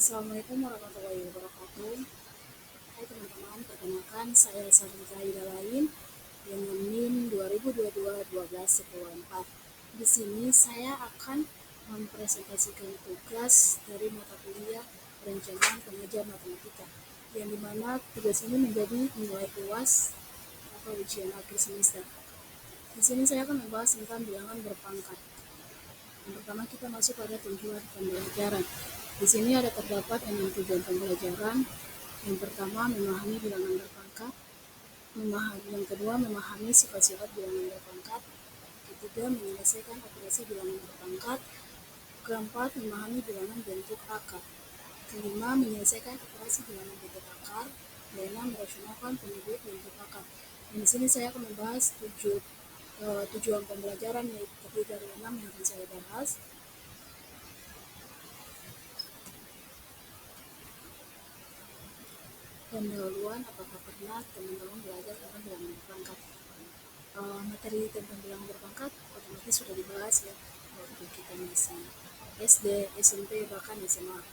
Assalamualaikum warahmatullahi wabarakatuh. Hai teman-teman, perkenalkan saya Sarika Ida Lain dengan NIM 2022-12-4. Di sini saya akan mempresentasikan tugas dari mata kuliah perencanaan pengajar matematika, yang dimana tugas ini menjadi nilai UAS atau ujian akhir semester. Di sini saya akan membahas tentang bilangan berpangkat. Yang pertama kita masuk pada tujuan pembelajaran. Di sini ada terdapat 6 tujuan pembelajaran. Yang pertama, memahami bilangan berpangkat. Yang kedua, memahami sifat-sifat bilangan berpangkat. Ketiga, menyelesaikan operasi bilangan berpangkat. Keempat, memahami bilangan bentuk akar. Kelima, menyelesaikan operasi bilangan bentuk akar. Keenam, merasionalkan penyebut bentuk akar. Dan di sini saya akan membahas tujuan pembelajaran yaitu terdiri dari 6 yang akan saya bahas. Pendahuluan, apakah pernah teman-teman belajar tentang bilangan berpangkat? Materi tentang bilangan berpangkat otomatis sudah dibahas ya waktu kita masih SD, SMP, bahkan SMA.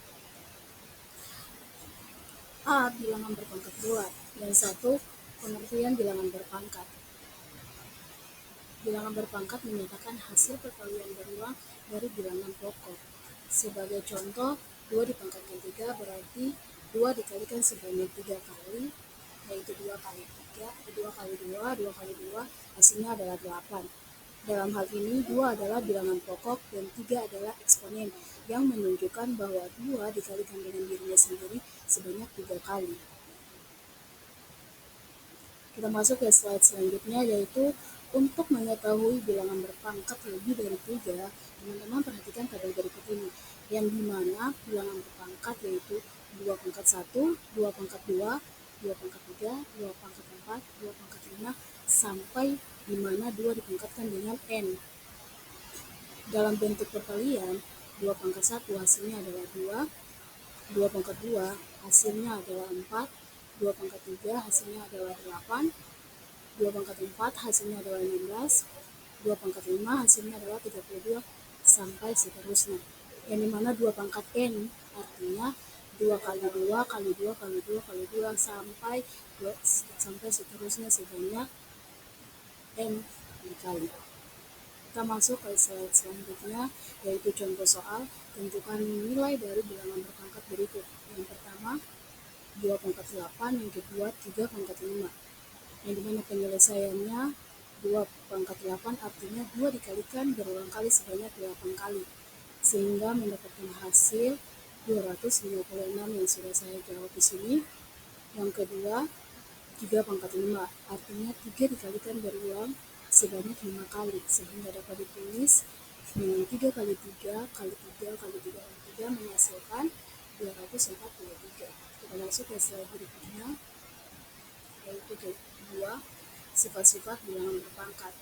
Bilangan berpangkat bulat. Yang satu, pengertian bilangan berpangkat. Bilangan berpangkat menyatakan hasil perkalian berulang dari bilangan pokok. Sebagai contoh, 2 dipangkatkan 3 berarti 2 dikalikan sebanyak 3 kali, yaitu 2 kali 3, 2 kali 2, 2 kali 2, hasilnya adalah 8. Dalam hal ini, 2 adalah bilangan pokok dan 3 adalah eksponen, yang menunjukkan bahwa 2 dikalikan dengan dirinya sendiri sebanyak 3 kali. Kita masuk ke slide selanjutnya, yaitu untuk mengetahui bilangan berpangkat lebih dari 3, teman-teman perhatikan tabel berikut ini, yang dimana bilangan berpangkat yaitu 2 pangkat 1, 2 pangkat 2, 2 pangkat 3, 2 pangkat 4, 2 pangkat 5, sampai dimana 2 dipangkatkan dengan N. Dalam bentuk perkalian, 2 pangkat 1 hasilnya adalah 2, 2 pangkat 2 hasilnya adalah 4, 2 pangkat 3 hasilnya adalah 8, 2 pangkat 4 hasilnya adalah 16, 2 pangkat 5 hasilnya adalah 32, sampai seterusnya. Yang dimana 2 pangkat N artinya 2 kali 2 kali 2 kali 2 kali 2 sampai seterusnya sebanyak N dikali. Kita masuk ke slide selanjutnya, yaitu contoh soal. Tentukan nilai dari bilangan berpangkat berikut. Yang pertama, 2 pangkat 8, yang kedua 3 pangkat 5. Yang dimana penyelesaiannya 2 pangkat 8 artinya 2 dikalikan berulang kali sebanyak 8 kali, sehingga mendapatkan hasil 256 yang sudah saya jawab di sini. Yang kedua, 3 pangkat 5 artinya 3 dikalikan berulang sebanyak 5 kali, sehingga dapat ditulis dengan 3 kali 3 kali 3 kali 3 kali 3 menghasilkan 243. Kita masuk ke slide berikutnya, yaitu kedua, sifat-sifat bilangan berpangkat.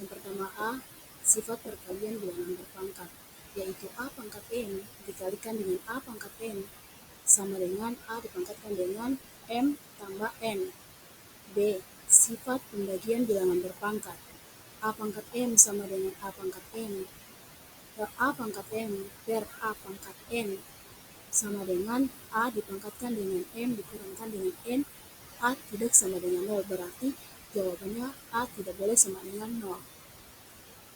Yang pertama, A, sifat perkalian bilangan berpangkat, yaitu A pangkat N dikalikan dengan A pangkat N sama dengan A dipangkatkan dengan M tambah N. B, sifat pembagian bilangan berpangkat. A pangkat M sama dengan A pangkat N. A pangkat M per A pangkat N sama dengan A dipangkatkan dengan M dikurangkan dengan N. A tidak sama dengan 0, berarti jawabannya A tidak boleh sama dengan 0.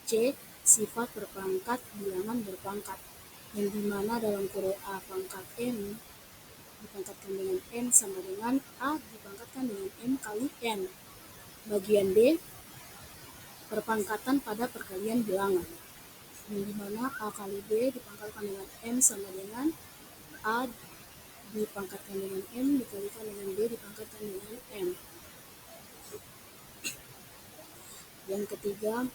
C, sifat perpangkat bilangan berpangkat, yang dimana dalam kurung A pangkat M dipangkatkan dengan N sama dengan A dipangkatkan dengan M kali N. Bagian D, perpangkatan pada perkalian bilangan, yang dimana A kali B dipangkatkan dengan M sama dengan A dipangkatkan dengan M dikalikan dengan B dipangkatkan dengan M. Yang ketiga,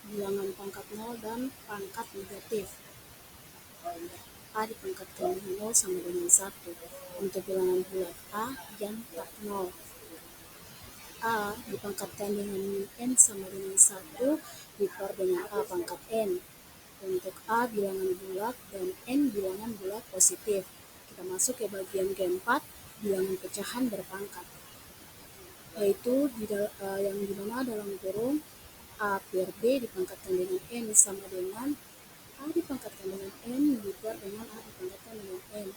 bilangan pangkat 0 dan pangkat negatif. A dipangkatkan dengan 0 sama dengan 1. Untuk bilangan bulat A yang tak 0. A dipangkatkan dengan N sama dengan 1 dipar dengan A pangkat N. Untuk A bilangan bulat dan N bilangan bulat positif. Kita masuk ke bagian keempat, bilangan pecahan berpangkat, yaitu yang dimana dalam kurung A per B dipangkatkan dengan N sama dengan A dipangkatkan dengan N dipar dengan A dipangkatkan dengan N.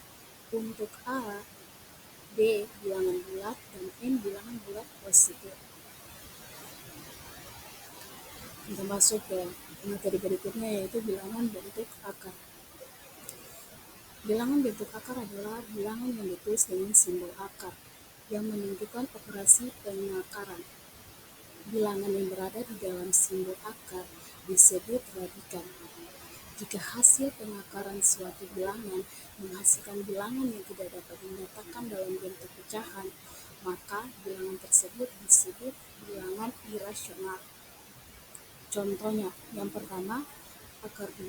masuk ke materi berikutnya, yaitu bilangan bentuk akar. Bilangan bentuk akar adalah bilangan yang ditulis dengan simbol akar yang menunjukkan operasi pengakaran. Bilangan yang berada di dalam simbol akar disebut radikan. Jika hasil pengakaran suatu bilangan menghasilkan bilangan yang tidak dapat dinyatakan dalam bentuk pecahan, maka bilangan tersebut disebut bilangan irasional. Contohnya, yang pertama, akar 2,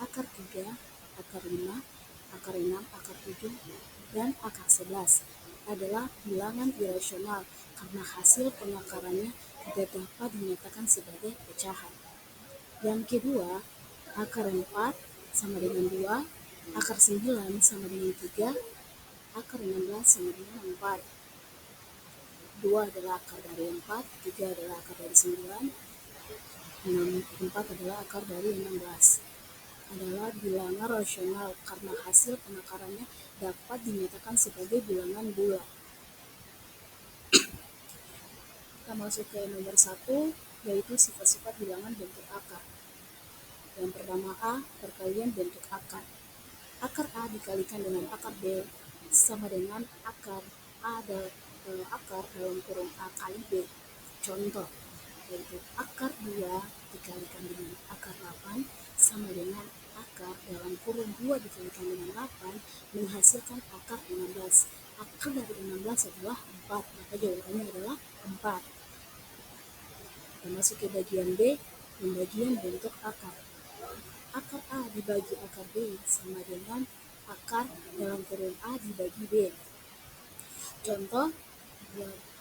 akar 3, akar 5, akar 6, akar 7, dan akar 11 adalah bilangan irasional karena hasil pengakarannya tidak dapat dinyatakan sebagai pecahan. Yang kedua, akar 4 sama dengan 2, akar 9 sama dengan 3, akar 16 sama dengan 4. 2 adalah akar dari 4, 3 adalah akar dari 9, 4 adalah akar dari 16. Adalah bilangan rasional karena hasil pengakarannya dapat dinyatakan sebagai bilangan bulat. Kita masuk ke nomor 1, yaitu sifat-sifat bilangan bentuk akar. Yang pertama, A, perkalian bentuk akar. Akar A dikalikan dengan akar B sama dengan akar A akar dalam kurung A kali B. Contoh, yaitu akar 2 dikalikan dengan akar 8 sama dengan akar dalam kurung 2 dikalikan dengan 8 menghasilkan akar 16. Akar dari 16 adalah 4, maka jawabannya adalah 4. Kita masuk ke bagian B, pembagian bentuk akar. Akar A dibagi akar B sama dengan akar dalam kurung A dibagi B. Contoh,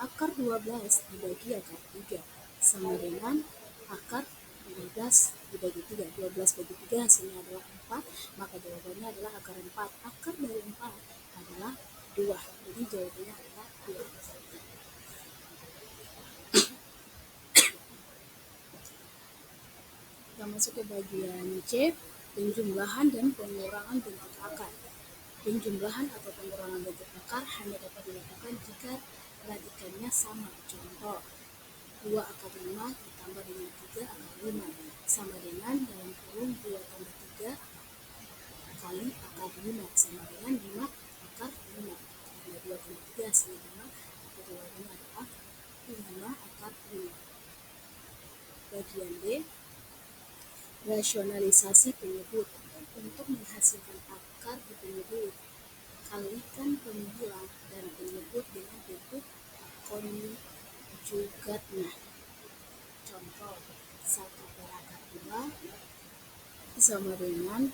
akar 12 dibagi akar 3 sama dengan akar 12 dibagi 3. 12 bagi 3 hasilnya adalah 4, maka jawabannya adalah akar 4. Akar dari 4 adalah 2, jadi jawabannya adalah 2. Kita masuk ke bagian C, penjumlahan dan pengurangan bentuk akar. Penjumlahan atau pengurangan bentuk akar hanya dapat dilakukan jika radikannya sama. Contoh, 2 akar 5 ditambah dengan 3 akar 5 sama dengan dalam kurung 2 tambah 3 kali akar 5 sama dengan 5 akar 5. Karena 2 tambah 3 hasilnya 5, maka jawabannya adalah 5 akar 5. Bagian D, rasionalisasi penyebut. Untuk menghasilkan akar di penyebut, kalikan pembilang dan penyebut dengan bentuk konjugatnya. Contoh, 1 per akar 2 sama dengan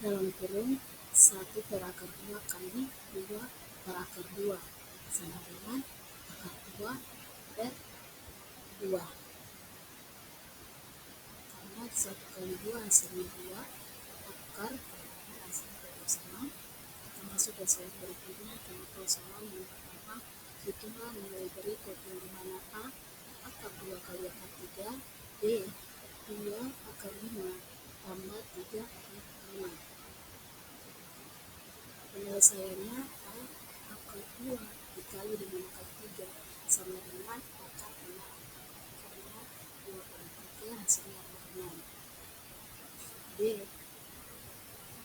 dalam kurung 1 per akar 2 kali 2 per akar 2 sama dengan akar 2 per 2. Karena 1 kali 2 hasilnya 2, akar hasilnya tetap sama. Kita masuk ke slide berikutnya, contoh soal yang pertama, hitunglah nilai berikut yang dimana A, akar 2 kali akar 3, B, 2 akar 5 tambah 3 akar 5. Penyelesaiannya A, akar 2 dikali dengan akar 3 sama dengan akar 6. Karena 2 kali 3 hasilnya akar 6. B,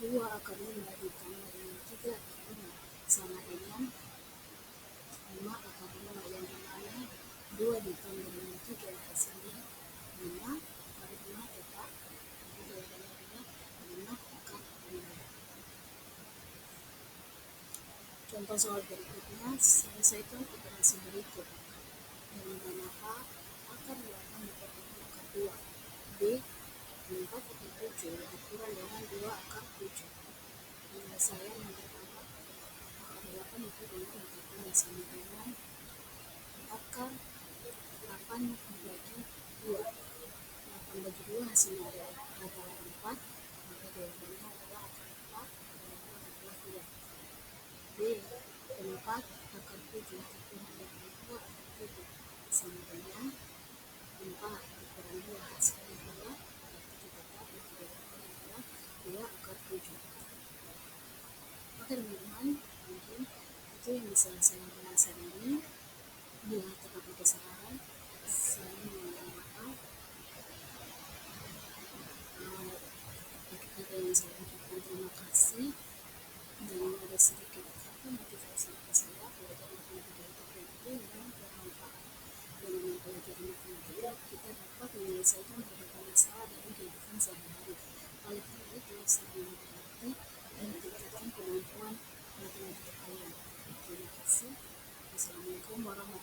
2 akar 5 ditambah dengan 3 akar 5 sama dengan 5 akar 5, yang dimana 2 ditambah dengan 3 hasilnya 5 akar 5 tetap, jadi jawabannya adalah 5 akar 5. Contoh soal berikutnya, selesaikan operasi berikut. Yang dimana A, akar 8 dikali akar 2, B, 4 akar 7 dikurang dengan 2 akar 7. Penyelesaian yang pertama, akar 8 itu dengan akar 2 sama dengan akar 8 dibagi 2. 8 bagi 2 hasilnya adalah 4, maka jawabannya adalah akar 4, jawabannya adalah 2. B, 4 akar 7 dikurang dengan 2 akar 7 sama dengan 4 dikurang 2 hasilnya adalah 7 tetap, maka jawabannya adalah 2 akar 7. Oke teman-teman, mungkin itu yang bisa saya jelaskan ini. Bila terdapat kesalahan, saya mohon maaf. Assalamualaikum warahmatullahi